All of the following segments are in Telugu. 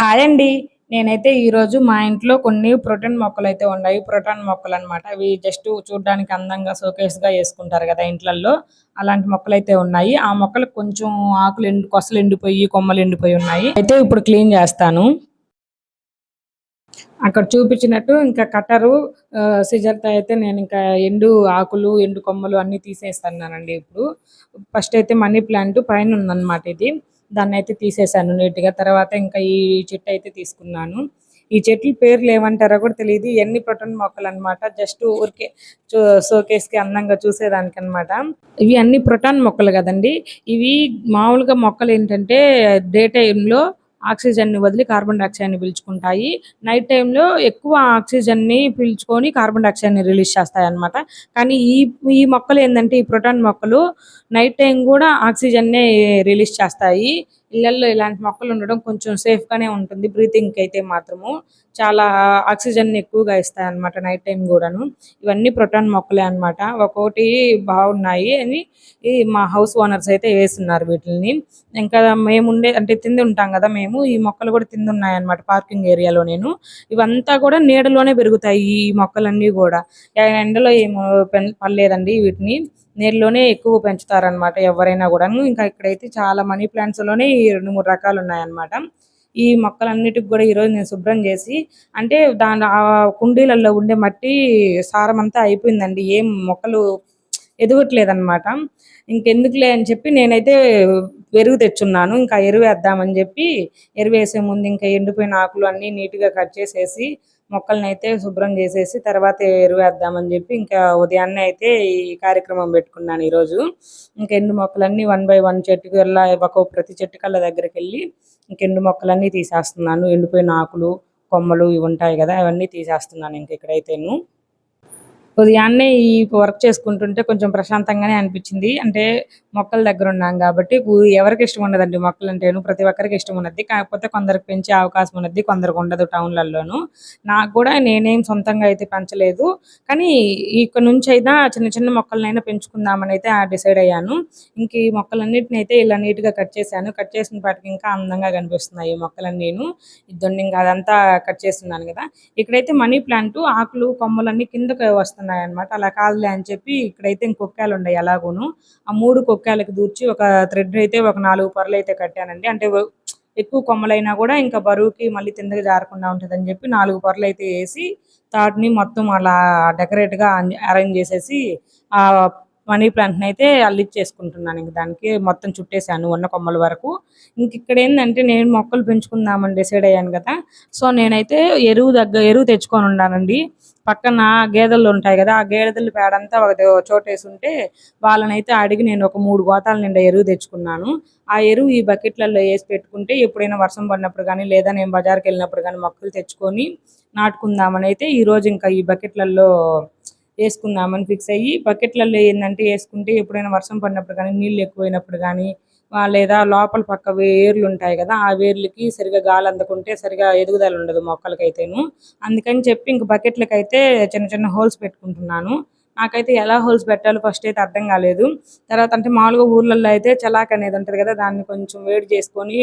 హాయ్ అండి. నేనైతే ఈరోజు మా ఇంట్లో కొన్ని ప్రోటీన్ మొక్కలైతే ఉన్నాయి. ప్రోటీన్ మొక్కలనమాట. అవి జస్ట్ చూడ్డానికి అందంగా షోకేస్‌గా యేసుకుంటారు గదా ఇంట్లల్లో. అలాంటి మొక్కలైతే ఉన్నాయి. ఆ మొక్కలకు కొంచెం కొసలు ఎండిపోయి, కొమ్మలు ఎండిపోయి ఉన్నాయి. అయితే ఇప్పుడు క్లీన్ జేస్తాను. అక్కడ చూపించినట్టు ఇంకా కట్టరు సిజర్‌తో అయితే నేనింకా ఎండు ఆకులు, ఎండు కొమ్మలు అన్నీ తీసేస్తున్నానండి ఇప్పుడు. ఫస్ట్ అయితే మనీ ప్లాంట్ పైనుందనమాట ఇది. దాన్నయితే తీసేశాను నీట్‌గా. తర్వాత ఇంకా ఈ చెట్టయితే తీసుకున్నాను. ఈ చెట్ల పేర్లేమంటారో కూడా తెలీదు. ఇయన్నీ ప్రోటీన్ మొక్కలనమాట. జస్ట్ ఊరికే చో షోకేస్‌కి అందంగా చూసేదానికనమాట. ఇవి అన్నీ ప్రోటాన్ మొక్కలు గదండీ! ఇవి మామూలుగా మొక్కలేంటంటే డే టైమ్‌లో ఆక్సిజన్‌ని వదిలి కార్బన్ డయాక్సైడ్‌ని పీల్చుకుంటాయి. నైట్ టైమ్‌లో ఎక్కువ ఆక్సిజన్‌ని పీల్చుకొని కార్బన్ డయాక్సైడ్‌ని రిలీజ్ చేస్తాయన్నమాట. కానీ ఈ ఈ మొక్కలేందంటే ఈ ప్రోటాన్ మొక్కలు నైట్ టైమ్ గూడా ఆక్సిజన్‌నే రిలీజ్ చేస్తాయి. ఇళ్లల్లో ఇలాంటి మొక్కలుండడం కొంచెం సేఫ్‌గానే ఉంటుంది. బ్రీతింగ్‌కైతే మాత్రము. చాలా ఆక్సిజన్‌ని ఎక్కువగా ఇస్తాయన్నమాట నైట్ టైమ్ గూడాను. ఇవన్నీ ప్రోటాన్ మొక్కలే అన్నమాట. ఒక్కోటి బాగున్నాయి అని మా హౌస్ ఓనర్స్ అయితే వేసున్నారు వీటిల్ని. ఇంకా మేముండే అంటే కిందుంటాం గదా మేము. ఈ మొక్కలు గూడా కిందున్నాయన్నమాట పార్కింగ్ ఏరియాలో నేను. ఇవంతా గూడా నీడలోనే పెరుగుతాయి ఈ మొక్కలన్నీ గూడా. ఎండలో ఏమో పడలేదండి వీటిని. నీడలోనే ఎక్కువ పెంచుతారనమాట ఎవరైనా గూడాను. ఇంకా ఇక్కడైతే చాలా మనీ ప్లాంట్స్‌లోనే ఈ 2, 3 రకాలున్నాయన్నమాట. ఈ మొక్కలన్నిటికి గూడా ఈరోజు నేను శుభ్రం జేసి అంటే కుండీలలో ఉండే మట్టి సారమంతా అయిపోయిందండి. ఏం మొక్కలు ఎదగట్లేదనమాట. ఇంకెందుకులే అని చెప్పి నేనైతే ఎరువు తెచ్చున్నాను. ఇంకా ఎరువేద్దామని జెప్పి ఎరువేసే ముందు ఇంకా ఎండిపోయిన ఆకులు అన్నీ నీట్‌గా కట్ చేసేసి మొక్కలనైతే శుభ్రం జేసేసి తర్వాత ఎరువేద్దామని జెప్పి ఇంకా ఉదయాన్నే అయితే ఈ కార్యక్రమం బెట్టుకున్నాను ఈరోజు. ఇంక ఎండు మొక్కలన్నీ వన్ బై వన్ చెట్టుకల్లా ప్రతి చెట్టుకల్లా దగ్గరికెళ్ళి ఇంక ఎండు మొక్కలన్నీ తీసేస్తున్నాను. ఎండిపోయిన ఆకులు, కొమ్మలు ఇవి ఉంటాయి గదా! అవన్నీ తీసేస్తున్నాను ఇంక ఇక్కడైతేను. ఉదయాన్నే ఈ వర్క్ చేసుకుంటుంటే కొంచెం ప్రశాంతంగానే అనిపిచ్చింది. అంటే మొక్కల దగ్గరున్నాం గాబట్టి ఎవరికిష్టం ఉండదండి మొక్కలంటేను. ప్రతి ఒక్కరికి ఇష్టం ఉన్నది. కాకపోతే కొందరికి పెంచే అవకాశం ఉన్నది. కొందరికుండదు టౌన్‌లల్లోను. నాకు గూడా నేనేం సొంతంగా అయితే పెంచలేదు. కానీ ఇక నుంచైనా చిన్న చిన్న మొక్కలనైనా పెంచుకుందామనైతే డిసైడ్ అయ్యాను. ఇంక ఈ మొక్కలన్నిటినైతే ఇలా నీట్‌గా కట్ చేశాను. కట్ చేసిన వాటికి ఇంకా అందంగా కనిపిస్తున్నాయి ఈ మొక్కలన్నీను. ఇదుండి ఇంక అదంతా కట్ చేసున్నాను గదా! ఇక్కడైతే మనీ ప్లాంటు ఆకులు, కొమ్మలన్నీ కిందకి వస్తున్నాయన్నమాట. అలా కాదులే అని చెప్పి ఇక్కడైతే కొక్కాలుండాయి ఎలాగూను. ఆ 3 కొక్కాలకి దూర్చి ఒక థ్రెడ్ అయితే ఒక 4 పొరలైతే కట్టానండి. అంటే ఎక్కువ కొమ్మలైనా గూడా ఇంకా బరువుకి మళ్ళీ కిందకి జారకుండా ఉంటదని జెప్పి 4 పొరలైతే ఏసి తాడుని మొత్తం అలా డెకరేట్‌గా అరేంజ్ జేసేసి ఆహ్, మనీ ప్లాంట్‌నయితే అల్లిచ్చేసుకుంటున్నాను. ఇంక దానికి మొత్తం చుట్టేసాను ఉన్న కొమ్మల వరకు. ఇంకిక్కడేందంటే నేను మొక్కలు పెంచుకుందామని డిసైడ్ అయ్యాను గదా! సో, నేనైతే ఎరువు తెచ్చుకొనున్నానండి. పక్కన గేదెలుంటాయి గదా! ఆ గేదెల పేడంతా ఒక చోటేసుంటే వాళ్ళనైతే అడిగి నేను ఒక 3 గోతాల నిండా ఎరువు తెచ్చుకున్నాను. ఆ ఎరువు ఈ బకెట్‌లలో ఏసి పెట్టుకుంటే ఎప్పుడైనా వర్షం పడినప్పుడు గానీ, లేదా నేను బజార్‌కెళ్ళినప్పుడు గానీ మొక్కలు తెచ్చుకొని నాటుకుందామనైతే ఈరోజు ఇంకా ఈ బకెట్‌లల్లో ఏసుకుందామని ఫిక్స్ అయ్యి బకెట్‌లలో ఏందంటే ఏసుకుంటే ఎప్పుడైనా వర్షం పడినప్పుడు గానీ, నీళ్ళు ఎక్కువైనప్పుడు గానీ లేదా లోపల పక్క వేర్లుంటాయి గదా! ఆ వేర్లకి సరిగ్గా గాలి అందకుంటే సరిగ్గా ఎదుగుదల ఉండదు మొక్కలకైతేను. అందుకని చెప్పి ఇంక బకెట్లకైతే చిన్న చిన్న హోల్స్ పెట్టుకుంటున్నాను. నాకైతే ఎలా హోల్స్ పెట్టాలో ఫస్ట్ అయితే అర్థం గాలేదు. తర్వాత అంటే మామూలుగా ఊర్లల్లో అయితే చలాక్ అనేది ఉంటది గదా! దాన్ని కొంచెం వేడి చేసుకొని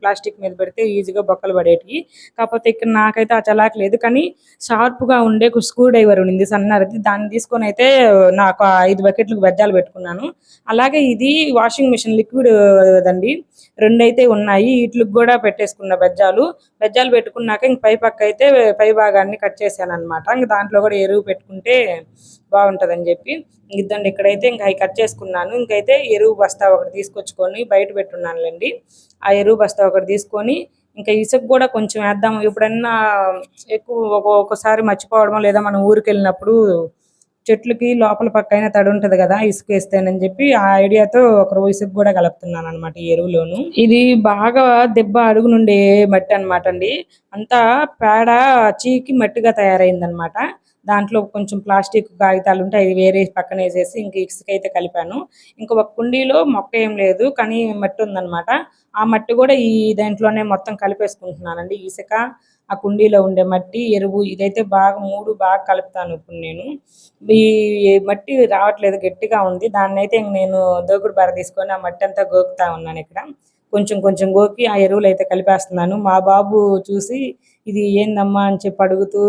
ప్లాస్టిక్ మీద పెడితే ఈజీగా బొక్కలు పడేటియి. కాకపోతే ఇక్కడ నాకైతే ఆ చలాకి లేదు. కానీ షార్ప్‌గా ఉండే ఒక స్క్రూ డ్రైవర్ ఉండింది సన్నటిది. దాన్ని తీసుకొనైతే నాకు 5 బకెట్లకు బెజ్జాలు పెట్టుకున్నాను. అలాగే ఇది వాషింగ్ మిషన్ లిక్విడ్ దండి. 2 అయితే ఉన్నాయి. ఈట్లికి గూడా పెట్టేసుకున్న బెజ్జాలు. బెజ్జాలు పెట్టుకున్నాక ఇంక పైపక్కయితే పై భాగాన్ని కట్ చేశాననమాట. ఇంక దాంట్లో గూడా ఎరువు పెట్టుకుంటే బావుంటదని జెప్పి. ఇదండి ఇక్కడైతే ఇంక అయి కట్ చేసుకున్నాను. ఇంకైతే ఎరువు బస్తా ఒకటి తీసుకొచ్చుకొని బయట పెట్టున్నానులెండి. ఆ ఎరువు బస్తా ఒకటి తీసుకొని ఇంకా ఇసుక గూడా కొంచెం ఏద్దాం. ఎప్పుడన్నా ఎక్కువ ఒక్కొక్కసారి మర్చిపోవడమో లేదా మనం ఊరికెళ్ళినప్పుడు చెట్లుకి లోపల పక్కైన తడుంటది గదా! ఇసుకేస్తేనని జెప్పి ఆ ఐడియాతో ఒకరు ఇసుక గూడా కలుపుతున్నాననమాట ఈ ఎరువులోను. ఇది బాగా దెబ్బ అడుగునుండే మట్టనమాటండి. అంతా పేడ చీకి మట్టిగా తయారైందనమాట. దాంట్లో కొంచెం ప్లాస్టిక్ కాగితాలుంటే అయి వేరే పక్కనేసేసి ఇంక ఇసుకైతే కలిపాను. ఇంక ఒక కుండీలో మొక్క ఏం లేదు. కానీ మట్టుందనమాట. ఆ మట్టి గూడా ఈ దాంట్లోనే మొత్తం కలిపేసుకుంటున్నానండి. ఇసక, ఆ కుండీలో ఉండే మట్టి, ఎరువు ఇదైతే బాగా 3 బాగా కలుపుతాను ఇప్పుడు నేను. ఈ మట్టి రావట్లేదు గట్టిగా ఉంది. దాన్నైతే ఇంక నేను దోకుడు బర్ర తీసుకొని ఆ మట్టంతా గోకుతా ఉన్నానిక్కడ. కొంచెం కొంచెం గోకి ఆ ఎరువులు అయితే కలిపేస్తున్నాను. మా బాబు చూసి ఇది ఏందమ్మా అని చెప్పి అడుగుతూ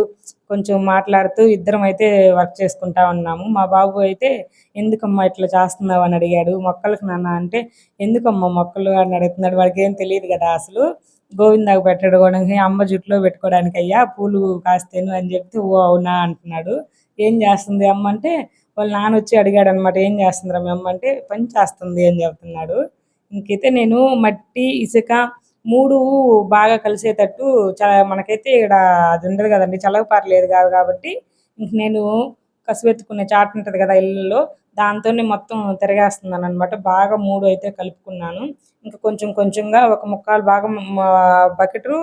కొంచెం మాట్లాడుతూ ఇద్దరం అయితే వర్క్ చేసుకుంటా ఉన్నాము. మా బాబు అయితే ఎందుకమ్మా ఇట్లా చేస్తున్నావు అని అడిగాడు. మొక్కలకు నాన్న అంటే ఎందుకమ్మా మొక్కలు అని అడుగుతున్నాడు. వాడికి ఏం తెలియదు కదా అసలు. గోవిందాకు పెట్టడానికి అమ్మ జుట్టులో పెట్టుకోవడానికి అయ్యా పూలు కాస్తేను అని చెప్తే ఓ అవునా అంటున్నాడు. ఏం చేస్తుంది అమ్మ అంటే వాళ్ళ నాన్న వచ్చి అడిగాడు అనమాట. ఏం చేస్తుందిరా మీ అమ్మ అంటే పని చేస్తుంది అని చెప్తున్నాడు. ఇంకైతే నేను మట్టి ఇసుక మూడు బాగా కలిసేటట్టు మనకైతే ఇక్కడ అది ఉండదు కదండి చలవపార లేదు కాదు కాబట్టి ఇంక నేను కసువెత్తుకునే చాట ఉంటుంది కదా ఇళ్ళల్లో దాంతోనే మొత్తం తిరగేస్తున్నాను అనమాట. బాగా మూడు అయితే కలుపుకున్నాను. ఇంకా కొంచెం కొంచెంగా ఒక ముక్కాలు భాగం బకెటు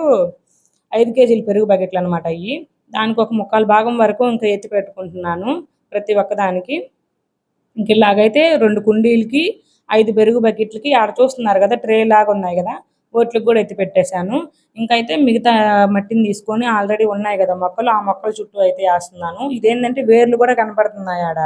5 కేజీల పెరుగు బకెట్లు అనమాట అయ్యి. దానికి ఒక ముక్కాలు భాగం వరకు ఇంకా ఎత్తి పెట్టుకుంటున్నాను ప్రతి ఒక్కదానికి. ఇంక ఇలాగైతే 2 కుండీలకి 5 పెరుగు బకెట్లకి ఆడ చూస్తున్నారు కదా ట్రే లాగా ఉన్నాయి కదా వాటికి కూడా ఎత్తి పెట్టేశాను. ఇంకైతే మిగతా మట్టిని తీసుకొని ఆల్రెడీ ఉన్నాయి కదా మొక్కలు ఆ మొక్కల చుట్టూ అయితే వేస్తున్నాను. ఇదేంటంటే వేర్లు కూడా కనపడుతున్నాయి ఆడ.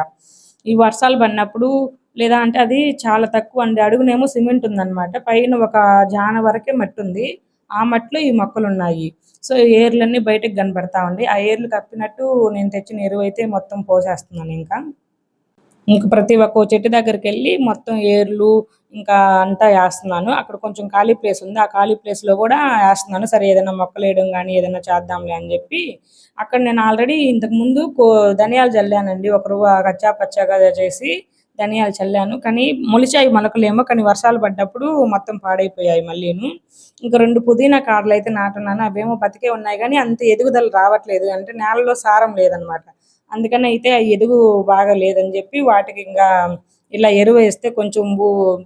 ఈ వర్షాలు పడినప్పుడు లేదా అంటే అది చాలా తక్కువ అండి. అడుగునేమో సిమెంట్ ఉందన్నమాట. పైన ఒక జాన వరకే మట్టి ఉంది. ఆ మట్టిలో ఈ మొక్కలు ఉన్నాయి. సో ఏర్లన్నీ బయటకు కనపడతా ఉంది. ఆ ఏర్లు కప్పినట్టు నేను తెచ్చిన ఎరువు అయితే మొత్తం పోసేస్తున్నాను ఇంకా. ఇంక ప్రతి ఒక్క చెట్టు దగ్గరికెళ్ళి మొత్తం ఏర్లు ఇంకా అంతా ఏస్తున్నాను. అక్కడ కొంచెం ఖాళీ ప్లేస్ ఉంది. ఆ ఖాళీ ప్లేస్‌లో గూడా ఏస్తున్నాను. సరే ఏదైనా మొక్కలేయడం గానీ, ఏదైనా చేద్దాంలే అని జెప్పి, అక్కడ నేను ఆల్రెడీ ఇంతకుముందు ధనియాలు జల్లానండి. కచ్చా పచ్చాగా చేసి ధనియాలు చల్లాను. కానీ మొలిచాయి మొలకలేమో, కానీ వర్షాలు పడ్డప్పుడు మొత్తం పాడైపోయాయి మళ్ళీను. ఇంక 2 పుదీనా కాడలైతే నాటున్నాను. అవేమో బతికే ఉన్నాయి గానీ, అంత ఎదుగుదల రావట్లేదు. అంటే నేలలో సారం లేదనమాట. అందుకని అయితే ఆ ఎదుగు బాగా లేదని చెప్పి వాటికి ఇంకా ఇలా ఎరువేస్తే కొంచెం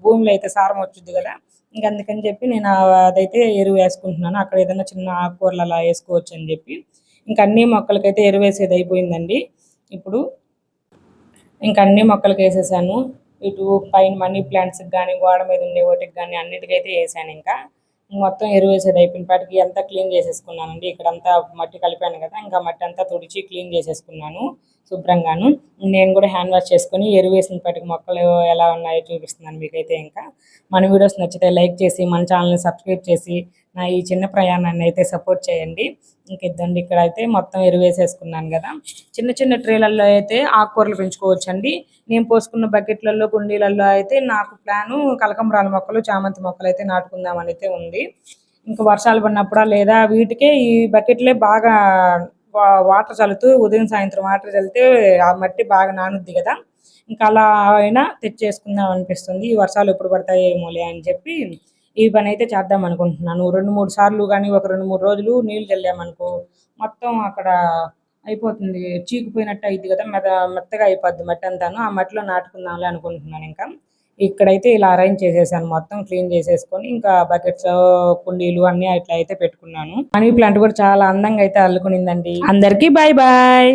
భూమిలో అయితే సారం వచ్చుద్ది కదా. ఇంక అందుకని చెప్పి నేను అదైతే ఎరువు వేసుకుంటున్నాను. అక్కడ ఏదైనా చిన్న ఆకుకూరలు అలా వేసుకోవచ్చు అని చెప్పి. ఇంక అన్ని మొక్కలకైతే ఎరువేసేది అయిపోయిందండి. ఇప్పుడు ఇంక అన్ని మొక్కలకి వేసేసాను. ఇటు పైన మనీ ప్లాంట్స్‌కి గానీ, గోడ మీద ఉండే వాటికి గానీ అన్నిటికైతే వేసాను ఇంకా. మొత్తం ఎరువేసేది అయిపోయినపాటికి అంతా క్లీన్ చేసేసుకున్నానండి. ఇక్కడంతా మట్టి కలిపాను కదా! ఇంకా మట్టి అంతా తుడిచి క్లీన్ చేసేసుకున్నాను శుభ్రంగాను. నేను కూడా హ్యాండ్ వాష్ చేసుకొని ఎరువేసినపాటికి మొక్కలు ఎలా ఉన్నాయో చూపిస్తున్నాను మీకైతే ఇంకా. మన వీడియోస్ నచ్చితే లైక్ చేసి, మన ఛానల్‌ని సబ్స్క్రైబ్ చేసి, నా ఈ చిన్న ప్రయాణాన్ని అయితే సపోర్ట్ చేయండి. ఇంక ఇదండి ఇక్కడైతే మొత్తం ఎరువేసేసుకున్నాను కదా! చిన్న చిన్న ట్రేలల్లో అయితే ఆకుకూరలు పెంచుకోవచ్చండి. నేను పోసుకున్న బకెట్లలో, కుండీలలో అయితే నాకు ప్లాను కనకాంబరాల మొక్కలు, చామంతి మొక్కలైతే నాటుకుందామని అయితే ఉంది. ఇంక వర్షాలు పడినప్పుడా లేదా వీటికే ఈ బకెట్లే బాగా వాటర్ చల్లుతూ ఉదయం, సాయంత్రం వాటర్ చల్లితే ఆ మట్టి బాగా నానుద్ది కదా! ఇంకా అలా అయినా తెచ్చేసుకుందాం అనిపిస్తుంది. ఈ వర్షాలు ఎప్పుడు పడతాయేమోలే అని చెప్పి ఈ పనైతే చేద్దాం అనుకుంటున్నాను. 2, 3 సార్లు గానీ ఒక 2, 3 రోజులు నీళ్లు చల్లామనుకో మొత్తం అక్కడ అయిపోతుంది. చీకిపోయినట్టు అయిద్ది కదా! మెత్తగా అయిపోద్ది మట్టంతాను. ఆ మట్టిలో నాటుకుందాంలే అనుకుంటున్నాను ఇంకా. ఇక్కడైతే ఇలా అరేంజ్ చేసేసాను. మొత్తం క్లీన్ చేసేసుకొని ఇంకా బకెట్స్, కుండీలు అన్నీ ఇట్లా అయితే పెట్టుకున్నాను. మనీ ప్లాంట్ కూడా చాలా అందంగా అయితే అల్లుకునిందండి. అందరికీ బాయ్ బాయ్.